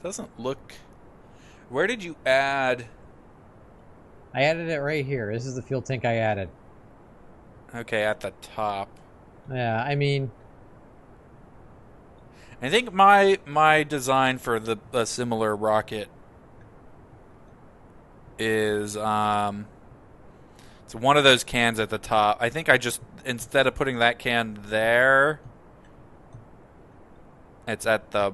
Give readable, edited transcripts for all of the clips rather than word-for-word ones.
Doesn't look... Where did you add... I added it right here. This is the fuel tank I added. Okay, at the top. Yeah, I mean... I think my design for a similar rocket is it's one of those cans at the top. I think I just, instead of putting that can there, it's at the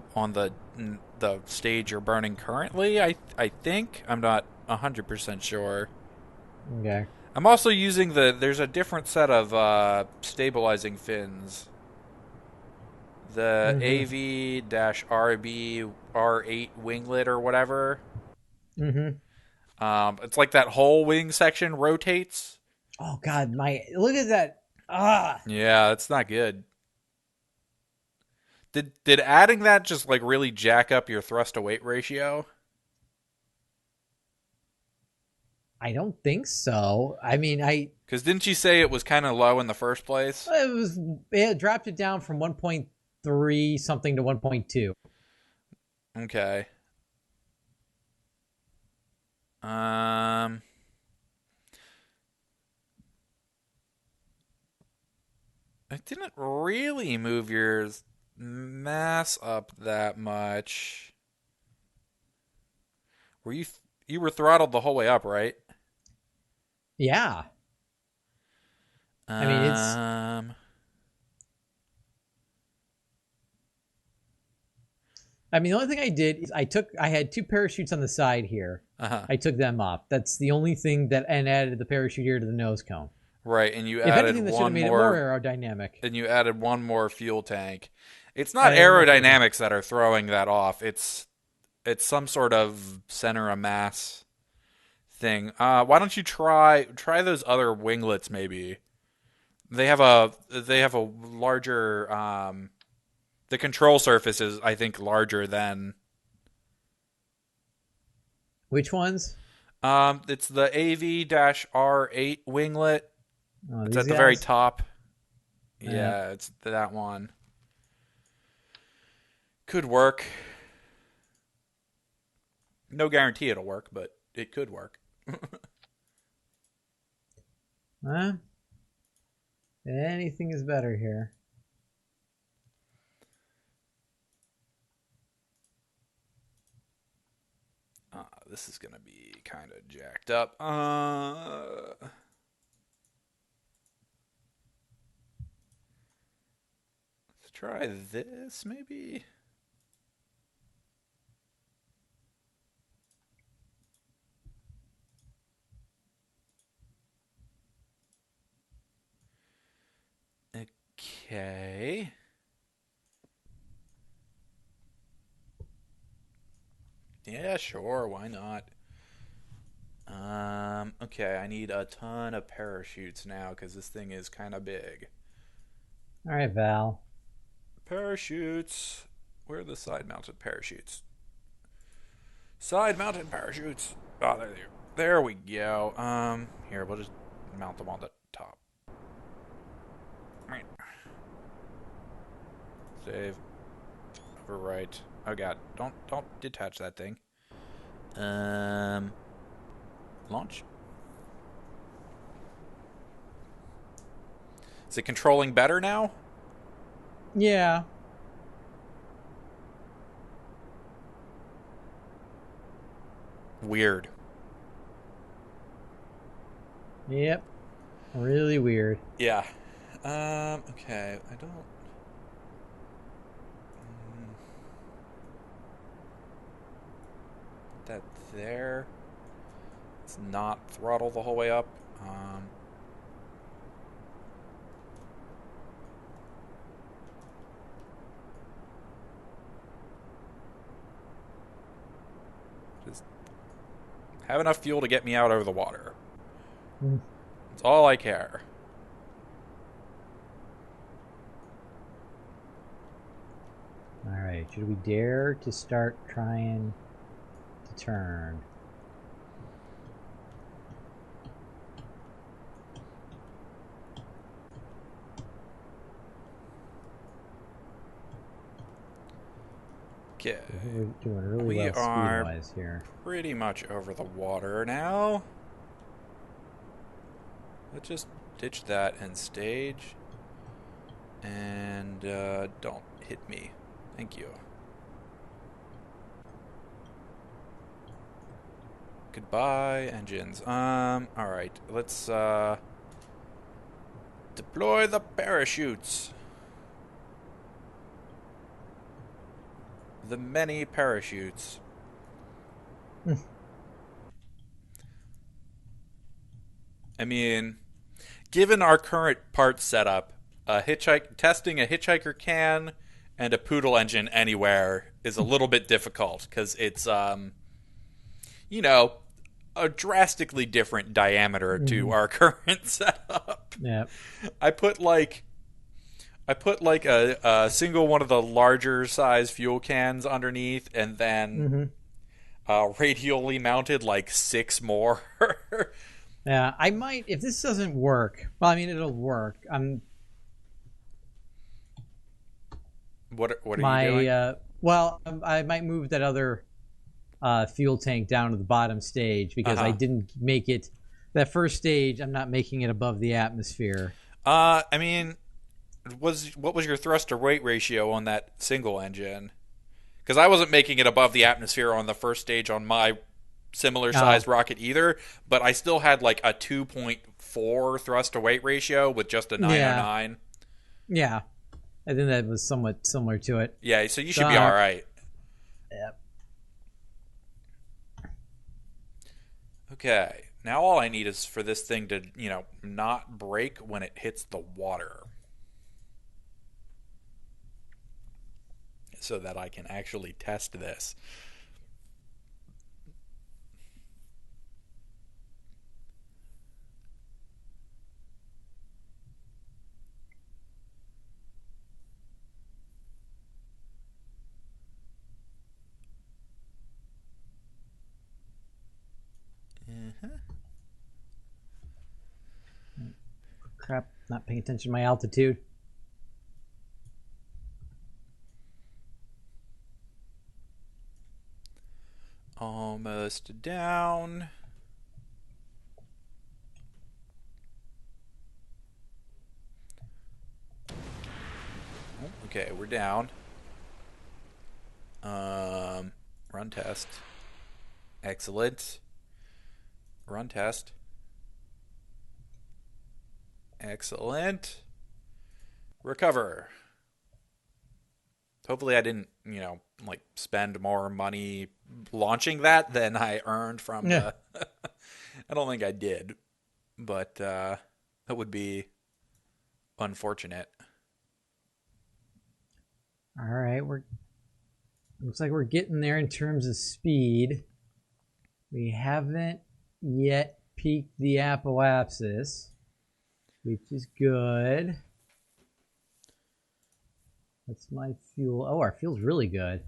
stage you're burning currently. I think I'm not 100% sure. Okay. I'm also using there's a different set of stabilizing fins. The Mm-hmm. AV-RB R8 winglet or whatever. Mm-hmm. It's like that whole wing section rotates. Oh God, my look at that. Ah, Yeah, it's not good. Did adding that just like really jack up your thrust to weight ratio? I don't think so. I mean, Because didn't you say it was kind of low in the first place? it was it dropped it down from 1.3 something to 1.2. Okay. Um, it didn't really move your mass up that much. Were you were throttled the whole way up, right? Yeah, I mean it's. Um, I mean the only thing I did is I had two parachutes on the side here. uh-huh. I took them off. That's the only thing that and added the parachute here to the nose cone. Right, and you If added anything, that should have one made it more more aerodynamic. and you added one more fuel tank. It's I not added one more fuel tank. aerodynamics that are throwing that off. It's some sort of center of mass thing. Why don't you try those other winglets maybe? They have a larger the control surface is I think larger than Which ones? it's the AV-R8 winglet. Oh, It's these at the very guys. top. Uh, Yeah, it's that one. Could work. No guarantee it'll work, but it could work. uh, anything is better here. This is gonna be kind of jacked up. Let's try this maybe. Okay. Yeah, sure. Why not? Okay, I need a ton of parachutes now because this thing is kind of big. All right, Val. Parachutes. Where are the side-mounted parachutes? Side-mounted parachutes. Oh, there they are. There we go. Here we'll just mount them on the top. Save. Overwrite. Oh god, don't detach that thing. Um, Launch. Is it controlling better now? Yeah. Weird. Yep. Really weird. Yeah. Okay. I don't. That there. It's not throttle the whole way up. Um, just have enough fuel to get me out over the water. Mm. That's all I care. All right. Should we dare to start trying to turn? Okay. I think we're doing really We well are speed-wise here. pretty much over the water now. Let's just ditch that and stage. And don't hit me. Thank you. Goodbye, engines. Alright. Let's deploy the parachutes. The many parachutes. I mean, given our current parts setup, testing a hitchhiker can and a poodle engine anywhere is a little bit difficult because it's you know, a drastically different diameter to Mm-hmm. our current setup. Yeah. I put like a single one of the larger size fuel cans underneath, and then Mm-hmm. radially mounted like 6 more. Yeah, I might, if this doesn't work, well, I mean, it'll work. What are you doing? I might move that other fuel tank down to the bottom stage Uh because I huh. didn't make it. That first stage, I'm not making it above the atmosphere. I mean, what was your thruster weight ratio on that single engine? Because I wasn't making it above the atmosphere on the first stage on my similar Oh, sized rocket either, but I still had like a 2.4 thrust to weight ratio with just a yeah, 909. yeah. I think that was somewhat similar to it. Yeah, so you So, should be all right. yeah. Okay. Now all I need is for this thing to, not break when it hits the water so that I can actually test this. Crap, not paying attention to my altitude. Almost down. Okay, we're down. Um, Run test. Excellent. Run test. Excellent. Recover. Hopefully I didn't, like spend more money launching that than I earned from Yeah. the I don't think I did, but that would be unfortunate. All right, we're looks like we're getting there in terms of speed. We haven't yet peaked the apoapsis, which is good. That's my fuel. Oh, our fuel's really good.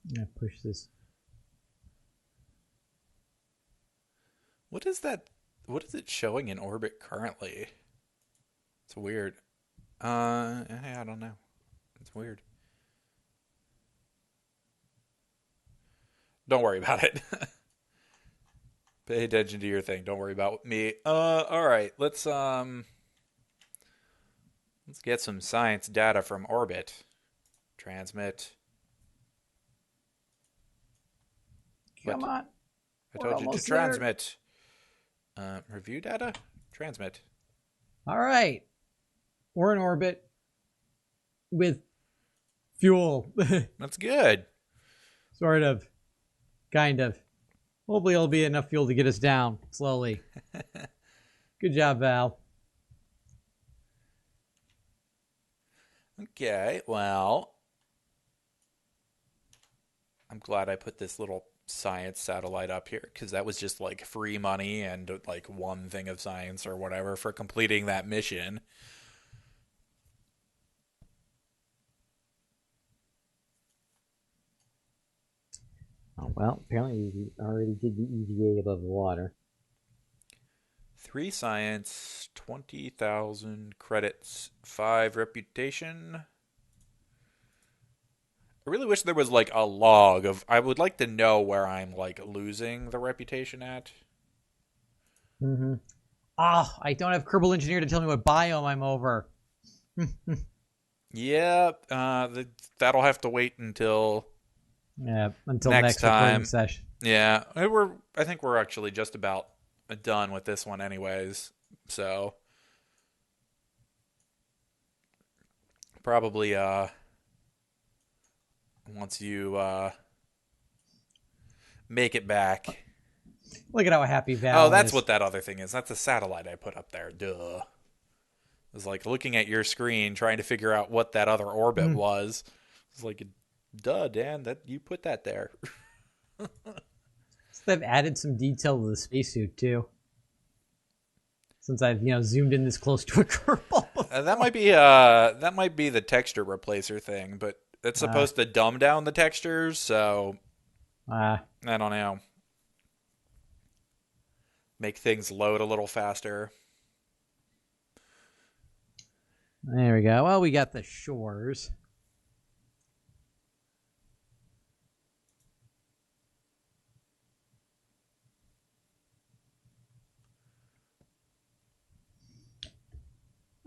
I'm gonna push this. What is that? What is it showing in orbit currently? It's weird. I don't know. It's weird. Don't worry about it. Pay attention to your thing. Don't worry about me. All right. Let's get some science data from orbit. Transmit. Come What? on, I we're told you to almost there. transmit. Review data? Transmit. All right, we're in orbit with fuel, That's good. sort of, kind of. Hopefully, it'll be enough fuel to get us down slowly. Good job, Val. Okay, well, I'm glad I put this little science satellite up here because that was just like free money and like one thing of science or whatever for completing that mission. Well, apparently we already did the EVA above the water. 3 science, 20,000 credits, 5 reputation. I really wish there was like a log of. I would like to know where I'm like losing the reputation at. Mm-hmm. I don't have Kerbal Engineer to tell me what biome I'm over. Yeah, that'll have to wait until Yeah, until next next recording time. session. Yeah, I think we're actually just about done with this one, anyways. So probably once you make it back. Look at how happy Oh, Val that's is. what that other thing is. That's a satellite I put up there. Duh. It was like looking at your screen, trying to figure out what that other orbit was. It's like, duh, Dan, that you put that there. So they've added some detail to the spacesuit too. Since I've zoomed in this close to a Kerbal before. That might be the texture replacer thing, but it's supposed to dumb down the textures, so I don't know. Make things load a little faster. There we go. Well, we got the shores.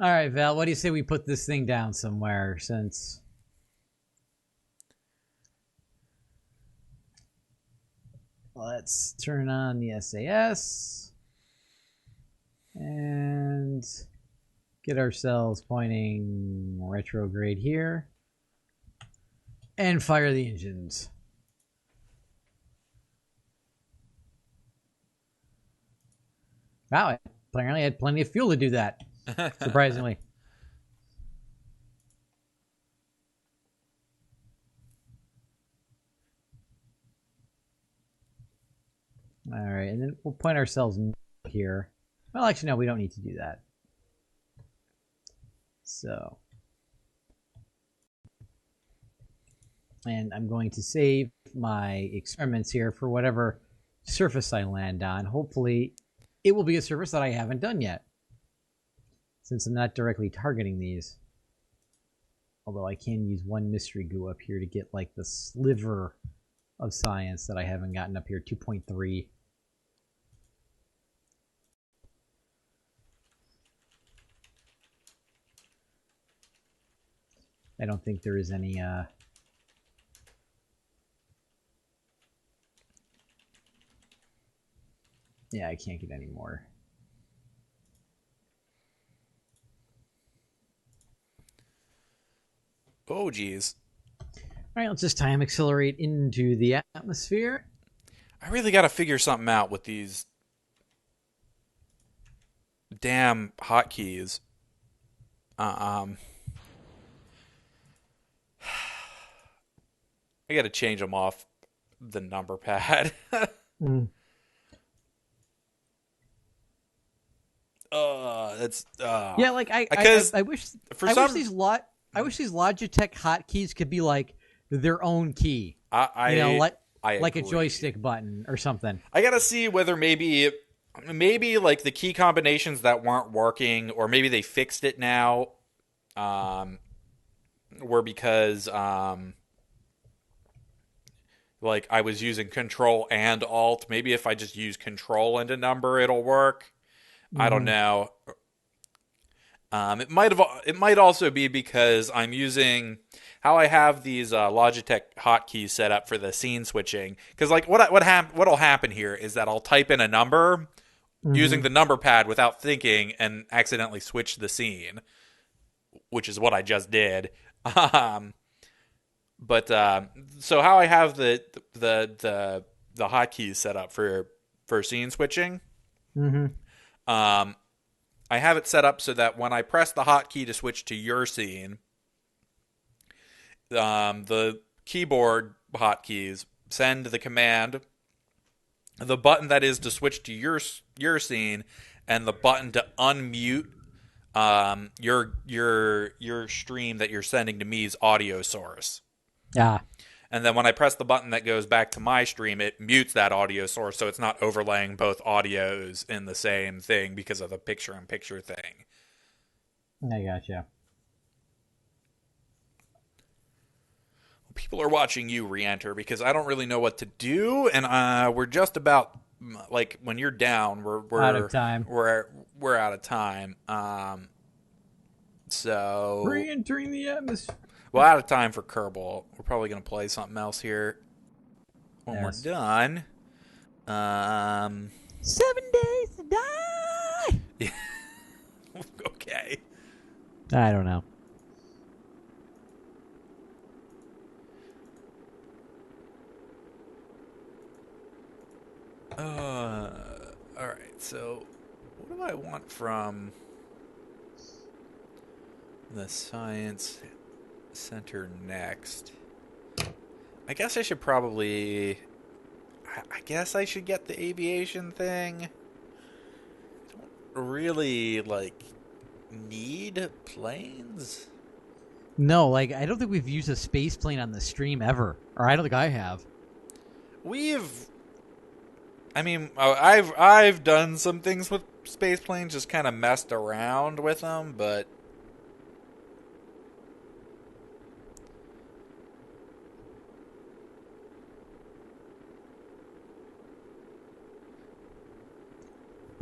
All right, Val, what do you say we put this thing down somewhere since... Let's turn on the SAS and get ourselves pointing retrograde here and fire the engines. Wow, apparently I had plenty of fuel to do that, surprisingly. All right, and then we'll point ourselves here. Well, actually, no, we don't need to do that. So, and I'm going to save my experiments here for whatever surface I land on. Hopefully, it will be a surface that I haven't done yet, since I'm not directly targeting these. Although I can use one mystery goo up here to get like the sliver of science that I haven't gotten up here, 2.3. I don't think there is any yeah, I can't get any more. Oh, geez. All right, let's just time accelerate into the atmosphere. I really got to figure something out with these damn hotkeys. I got to change them off the number pad. That's Yeah, like I wish these Logitech hotkeys could be like their own key. I like a agree. joystick button or something. I gotta see whether maybe like the key combinations that weren't working, or maybe they fixed it now, were because like I was using Control and Alt. Maybe if I just use Control and a number, it'll work. I don't know. It might also be because I'm using how I have these Logitech hotkeys set up for the scene switching. Because like what'll happen here is that I'll type in a number using the number pad without thinking and accidentally switch the scene, which is what I just did. But so how I have the hotkeys set up for scene switching. I have it set up so that when I press the hotkey to switch to your scene, the keyboard hotkeys send the command, the button that is to switch to your scene, and the button to unmute your stream that you're sending to me's audio source. Yeah. And then when I press the button that goes back to my stream, it mutes that audio source, so it's not overlaying both audios in the same thing because of the picture-in-picture thing. I gotcha. People are watching you re-enter because I don't really know what to do, and we're just about, like, when you're down, we're out of time. We're out of time. So Re-entering the atmosphere. well, out of time for Kerbal. We're probably gonna play something else here when we're done. 7 days to die. Yeah. Okay. I don't know. All right. So, what do I want from the Science Center next? I guess I should probably. I guess I should get the aviation thing. I don't really need planes. No, like I don't think we've used a space plane on the stream ever, or I don't think I have. I mean, I've done some things with space planes, just kind of messed around with them, but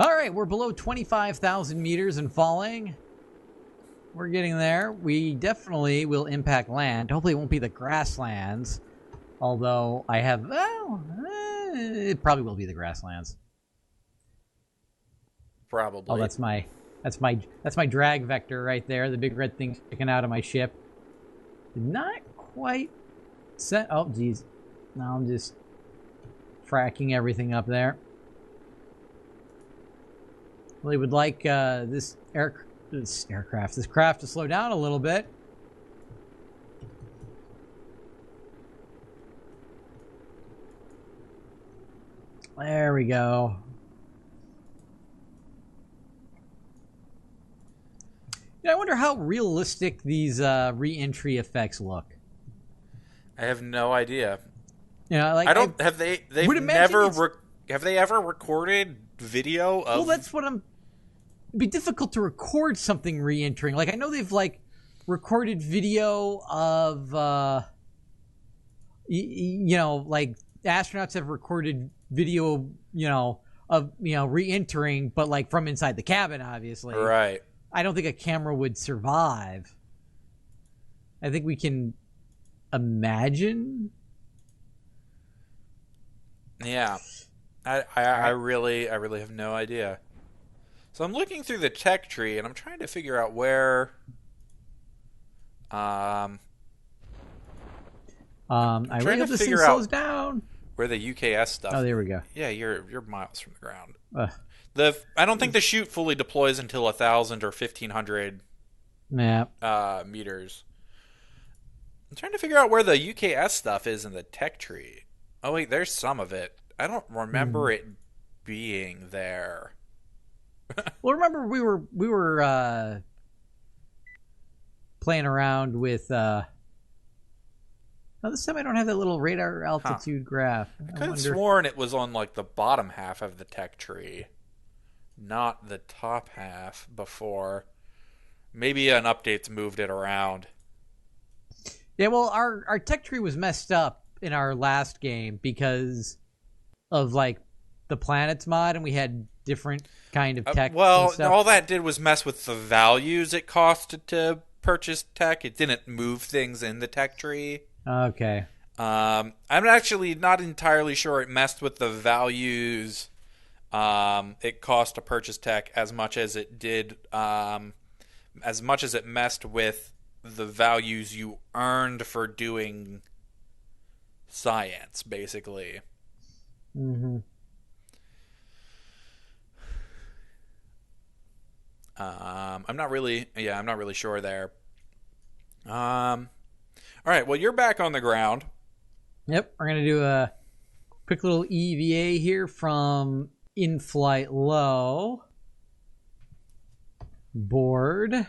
All right, we're below 25,000 meters and falling. We're getting there. We definitely will impact land. Hopefully it won't be the grasslands. Although I have, it probably will be the grasslands. probably. Oh, that's my drag vector right there. The big red thing sticking out of my ship. Not quite set. Oh, geez. Now I'm just fracking everything up there. Really would like this craft to slow down a little bit. There we go. I wonder how realistic these re-entry effects look. I have no idea. You know, like I don't have they. They've would imagine never. Have they ever recorded video of? Well, that's what I'm. It'd be difficult to record something re-entering. Like I know they've recorded video of, like astronauts have recorded video, of re-entering, but from inside the cabin, obviously. Right. I don't think a camera would survive. I think we can imagine. Yeah. I really have no idea. So I'm looking through the tech tree and I'm trying to figure out where I really hope this thing slows down. Where the UKS stuff. Oh, there we go. Yeah, you're miles from the ground. I don't think the chute fully deploys until 1,000 or 1,500 meters. I'm trying to figure out where the UKS stuff is in the tech tree. Oh wait, there's some of it. I don't remember it being there. Well, remember we were playing around with. Now this time I don't have that little radar altitude graph. I could have sworn it was on the bottom half of the tech tree, not the top half before. Maybe an update's moved it around. Yeah, well, our tech tree was messed up in our last game because of the planets mod, and we had different kind of tech. Well, all that did was mess with the values it costed to purchase tech. It didn't move things in the tech tree. Okay. I'm actually not entirely sure it messed with the values it cost to purchase tech as much as it did, as much as it messed with the values you earned for doing science, basically. Mm-hmm. I'm not really sure there. All right, well, you're back on the ground. Yep, we're going to do a quick little EVA here from in-flight low. Board.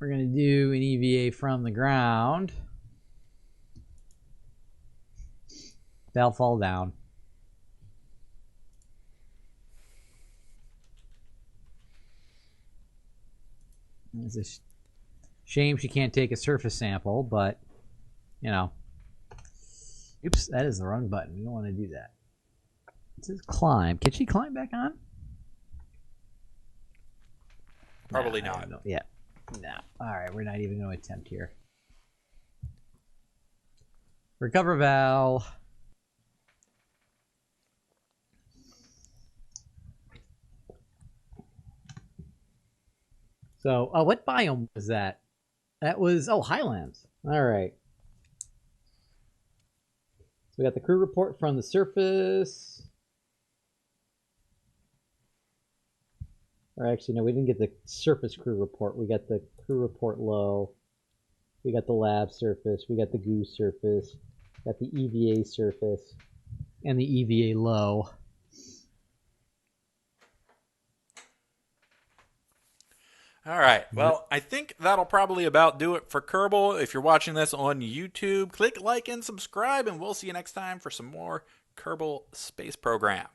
We're going to do an EVA from the ground. They'll fall down. It's a shame she can't take a surface sample, but, you know. Oops, that is the wrong button. We don't want to do that. It says climb. Can she climb back on? Probably not. Yeah. No. All right, we're not even going to attempt here. Recover Val. So, what biome was that? That was, Highlands. All right. So we got the crew report from the surface. Or actually, no, we didn't get the surface crew report. We got the crew report low. We got the lab surface. We got the goose surface. Got the EVA surface. And the EVA low. All right. Well, I think that'll probably about do it for Kerbal. If you're watching this on YouTube, click like and subscribe, and we'll see you next time for some more Kerbal Space Program.